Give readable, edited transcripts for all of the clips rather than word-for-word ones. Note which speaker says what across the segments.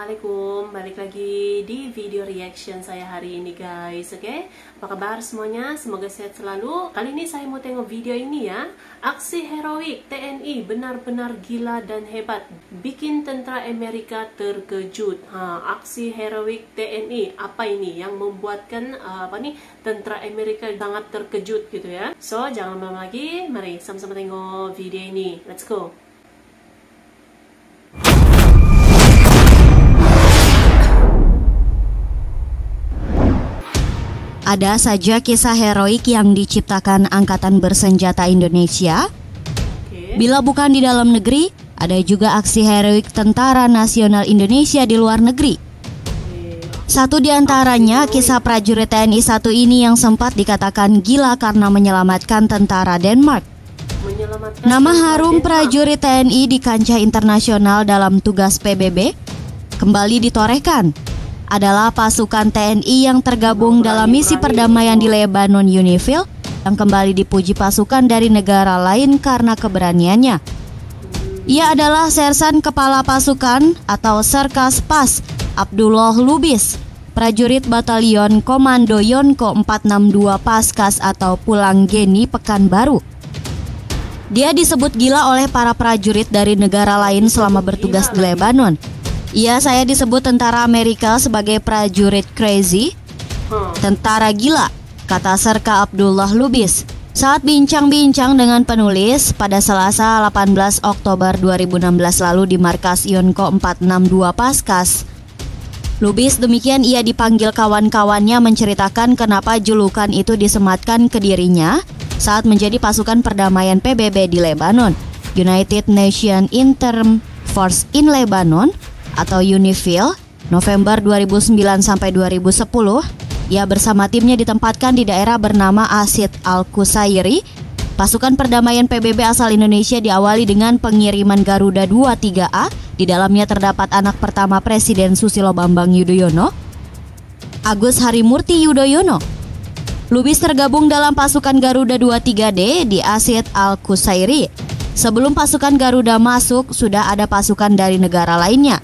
Speaker 1: Assalamualaikum, balik lagi di video reaction saya hari ini guys. Oke, apa kabar semuanya? Semoga sehat selalu. Kali ini saya mau tengok video ini ya. Aksi heroik TNI benar-benar gila dan hebat, bikin tentara Amerika terkejut. Aksi heroik TNI apa ini yang membuatkan tentara Amerika sangat terkejut gitu ya. So jangan lama lagi, mari sama-sama tengok video ini. Let's go.
Speaker 2: Ada saja kisah heroik yang diciptakan Angkatan Bersenjata Indonesia. Bila bukan di dalam negeri, ada juga aksi heroik Tentara Nasional Indonesia di luar negeri. Satu di antaranya kisah prajurit TNI satu ini yang sempat dikatakan gila karena menyelamatkan tentara Denmark. Nama harum prajurit TNI di kancah internasional dalam tugas PBB kembali ditorehkan. Adalah pasukan TNI yang tergabung dalam misi perdamaian di Lebanon UNIFIL yang kembali dipuji pasukan dari negara lain karena keberaniannya. Ia adalah Sersan Kepala Pasukan atau Serkaspas Abdullah Lubis, prajurit Batalion Komando Yonko 462 Paskas atau Pulang Geni Pekanbaru. Dia disebut gila oleh para prajurit dari negara lain selama bertugas di Lebanon. Saya disebut tentara Amerika sebagai prajurit crazy, tentara gila, kata Serka Abdullah Lubis saat bincang-bincang dengan penulis pada Selasa 18 Oktober 2016 lalu di markas Yonko 462 Paskas. Lubis demikian ia dipanggil kawan-kawannya menceritakan kenapa julukan itu disematkan ke dirinya saat menjadi pasukan perdamaian PBB di Lebanon, United Nations Interim Force in Lebanon atau UNIFIL, November 2009 sampai 2010. Ia bersama timnya ditempatkan di daerah bernama Asid Al-Qusairi. Pasukan perdamaian PBB asal Indonesia diawali dengan pengiriman Garuda 23A. Di dalamnya terdapat anak pertama Presiden Susilo Bambang Yudhoyono, Agus Harimurti Yudhoyono. Lubis tergabung dalam pasukan Garuda 23D di Asid Al-Qusairi. Sebelum pasukan Garuda masuk, sudah ada pasukan dari negara lainnya.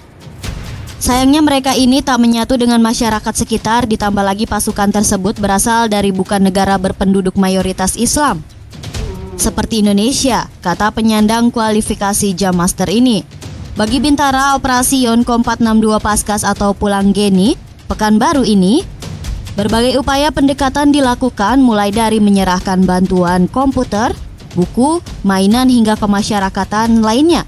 Speaker 2: Sayangnya mereka ini tak menyatu dengan masyarakat sekitar, ditambah lagi pasukan tersebut berasal dari bukan negara berpenduduk mayoritas Islam seperti Indonesia, kata penyandang kualifikasi Jam Master ini. Bagi Bintara Operasi Yonko 462 Paskas atau Pulang Geni Pekanbaru ini, berbagai upaya pendekatan dilakukan mulai dari menyerahkan bantuan komputer, buku, mainan hingga kemasyarakatan lainnya.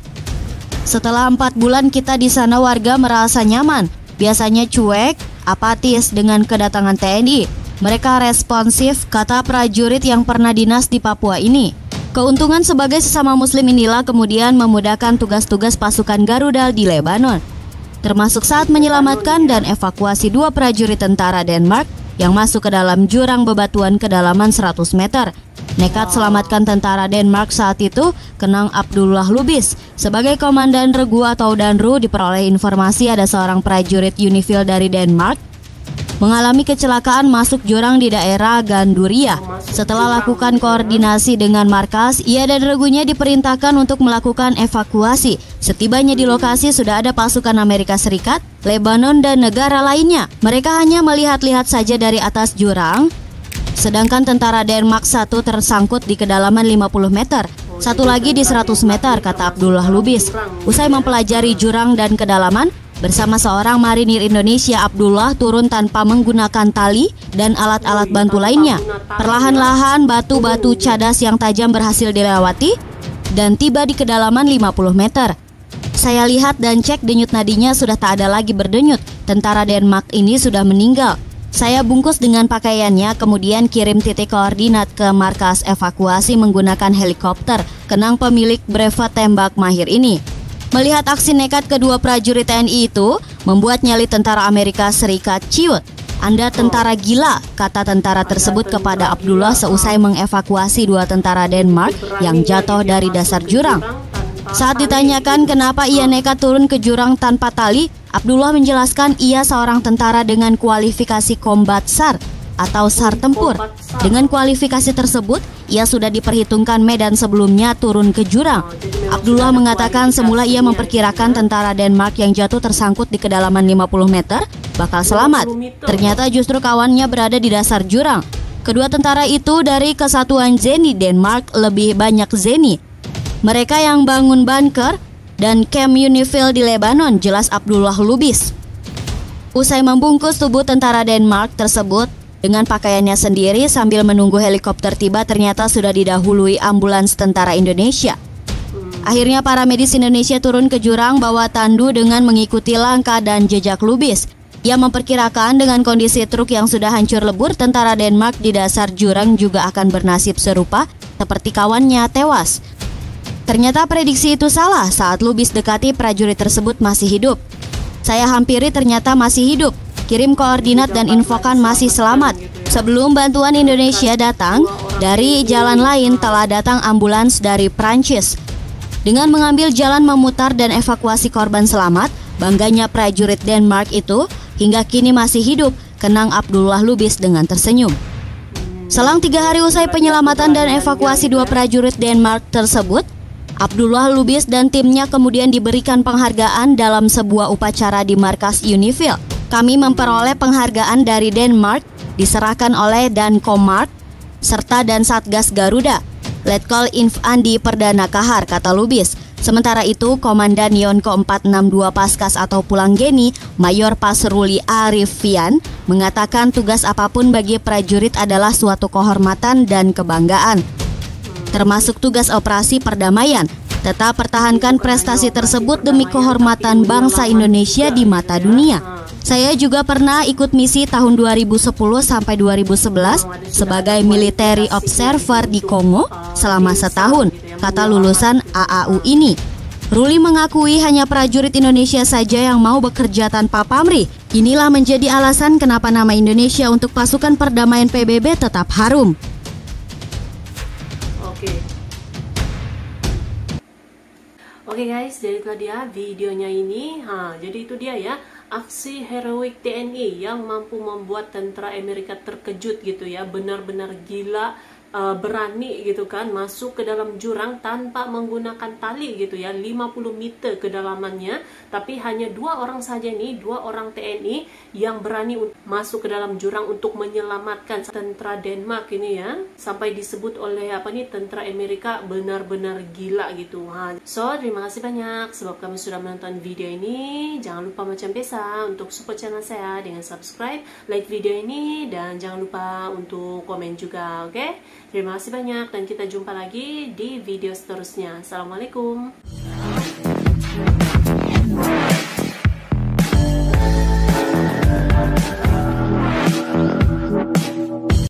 Speaker 2: Setelah 4 bulan kita di sana, warga merasa nyaman. Biasanya cuek, apatis dengan kedatangan TNI. Mereka responsif, kata prajurit yang pernah dinas di Papua ini. Keuntungan sebagai sesama muslim inilah kemudian memudahkan tugas-tugas pasukan Garuda di Lebanon, termasuk saat menyelamatkan dan evakuasi 2 prajurit tentara Denmark yang masuk ke dalam jurang bebatuan kedalaman 100 meter. Nekat selamatkan tentara Denmark saat itu, Kenang Abdullah Lubis. Sebagai komandan regu atau danru, diperoleh informasi ada seorang prajurit UNIFIL dari Denmark mengalami kecelakaan masuk jurang di daerah Ganduria. Setelah lakukan koordinasi dengan markas, ia dan regunya diperintahkan untuk melakukan evakuasi. Setibanya di lokasi sudah ada pasukan Amerika Serikat, Lebanon dan negara lainnya. Mereka hanya melihat-lihat saja dari atas jurang. Sedangkan tentara Denmark satu tersangkut di kedalaman 50 meter, satu lagi di 100 meter, kata Abdullah Lubis. Usai mempelajari jurang dan kedalaman, bersama seorang marinir Indonesia, Abdullah turun tanpa menggunakan tali dan alat-alat bantu lainnya. Perlahan-lahan batu-batu cadas yang tajam berhasil dilewati dan tiba di kedalaman 50 meter. Saya lihat dan cek denyut nadinya sudah tak ada lagi berdenyut. Tentara Denmark ini sudah meninggal. Saya bungkus dengan pakaiannya, kemudian kirim titik koordinat ke markas evakuasi menggunakan helikopter. Kenang pemilik brevet tembak mahir ini. Melihat aksi nekat kedua prajurit TNI itu, membuat nyali tentara Amerika Serikat ciut. Anda tentara gila, kata tentara tersebut kepada Abdullah seusai mengevakuasi 2 tentara Denmark yang jatuh dari dasar jurang. Saat ditanyakan kenapa ia nekat turun ke jurang tanpa tali, Abdullah menjelaskan ia seorang tentara dengan kualifikasi Combat SAR. atau SAR tempur. Dengan kualifikasi tersebut, ia sudah diperhitungkan medan sebelumnya turun ke jurang. Abdullah mengatakan semula ia memperkirakan tentara Denmark yang jatuh tersangkut di kedalaman 50 meter bakal selamat. Ternyata justru kawannya berada di dasar jurang. Kedua tentara itu dari Kesatuan Zeni Denmark, lebih banyak Zeni. Mereka yang bangun bunker dan Camp Unifil di Lebanon, jelas Abdullah Lubis. Usai membungkus tubuh tentara Denmark tersebut dengan pakaiannya sendiri sambil menunggu helikopter tiba, ternyata sudah didahului ambulans tentara Indonesia. Akhirnya para medis Indonesia turun ke jurang bawa tandu dengan mengikuti langkah dan jejak Lubis. Ia memperkirakan dengan kondisi truk yang sudah hancur lebur, tentara Denmark di dasar jurang juga akan bernasib serupa seperti kawannya tewas. Ternyata prediksi itu salah saat Lubis dekati prajurit tersebut masih hidup. Saya hampiri ternyata masih hidup. Kirim koordinat dan infokan masih selamat. Sebelum bantuan Indonesia datang, dari jalan lain telah datang ambulans dari Prancis. Dengan mengambil jalan memutar dan evakuasi korban selamat, bangganya prajurit Denmark itu hingga kini masih hidup, kenang Abdullah Lubis dengan tersenyum. Selang 3 hari usai penyelamatan dan evakuasi 2 prajurit Denmark tersebut, Abdullah Lubis dan timnya kemudian diberikan penghargaan dalam sebuah upacara di markas Unifil. Kami memperoleh penghargaan dari Denmark, diserahkan oleh Dankomart, serta dan Satgas Garuda. Letkol Inf Andi Perdana Kahar, kata Lubis. Sementara itu, Komandan Yonko 462 Paskas atau Pulang Geni, Mayor Pasruli Arifian, mengatakan tugas apapun bagi prajurit adalah suatu kehormatan dan kebanggaan, termasuk tugas operasi perdamaian. Tetap pertahankan prestasi tersebut demi kehormatan bangsa Indonesia di mata dunia. Saya juga pernah ikut misi tahun 2010 sampai 2011 sebagai military observer di Kongo selama setahun, kata lulusan AAU ini. Ruli mengakui hanya prajurit Indonesia saja yang mau bekerja tanpa pamrih. Inilah menjadi alasan kenapa nama Indonesia untuk pasukan perdamaian PBB tetap harum.
Speaker 1: Oke guys, jadi itu dia videonya ini. Jadi itu dia ya, aksi heroik TNI yang mampu membuat tentara Amerika terkejut gitu ya, benar-benar gila, berani gitu kan, masuk ke dalam jurang tanpa menggunakan tali gitu ya, 50 meter kedalamannya, tapi hanya 2 orang saja nih, 2 orang TNI yang berani masuk ke dalam jurang untuk menyelamatkan tentara Denmark ini ya, sampai disebut oleh tentara Amerika benar-benar gila gitu. So terima kasih banyak sebab kamu sudah menonton video ini. Jangan lupa macam biasa untuk support channel saya dengan subscribe, like video ini, dan jangan lupa untuk komen juga, oke? Terima kasih banyak dan kita jumpa lagi di video seterusnya. Assalamualaikum.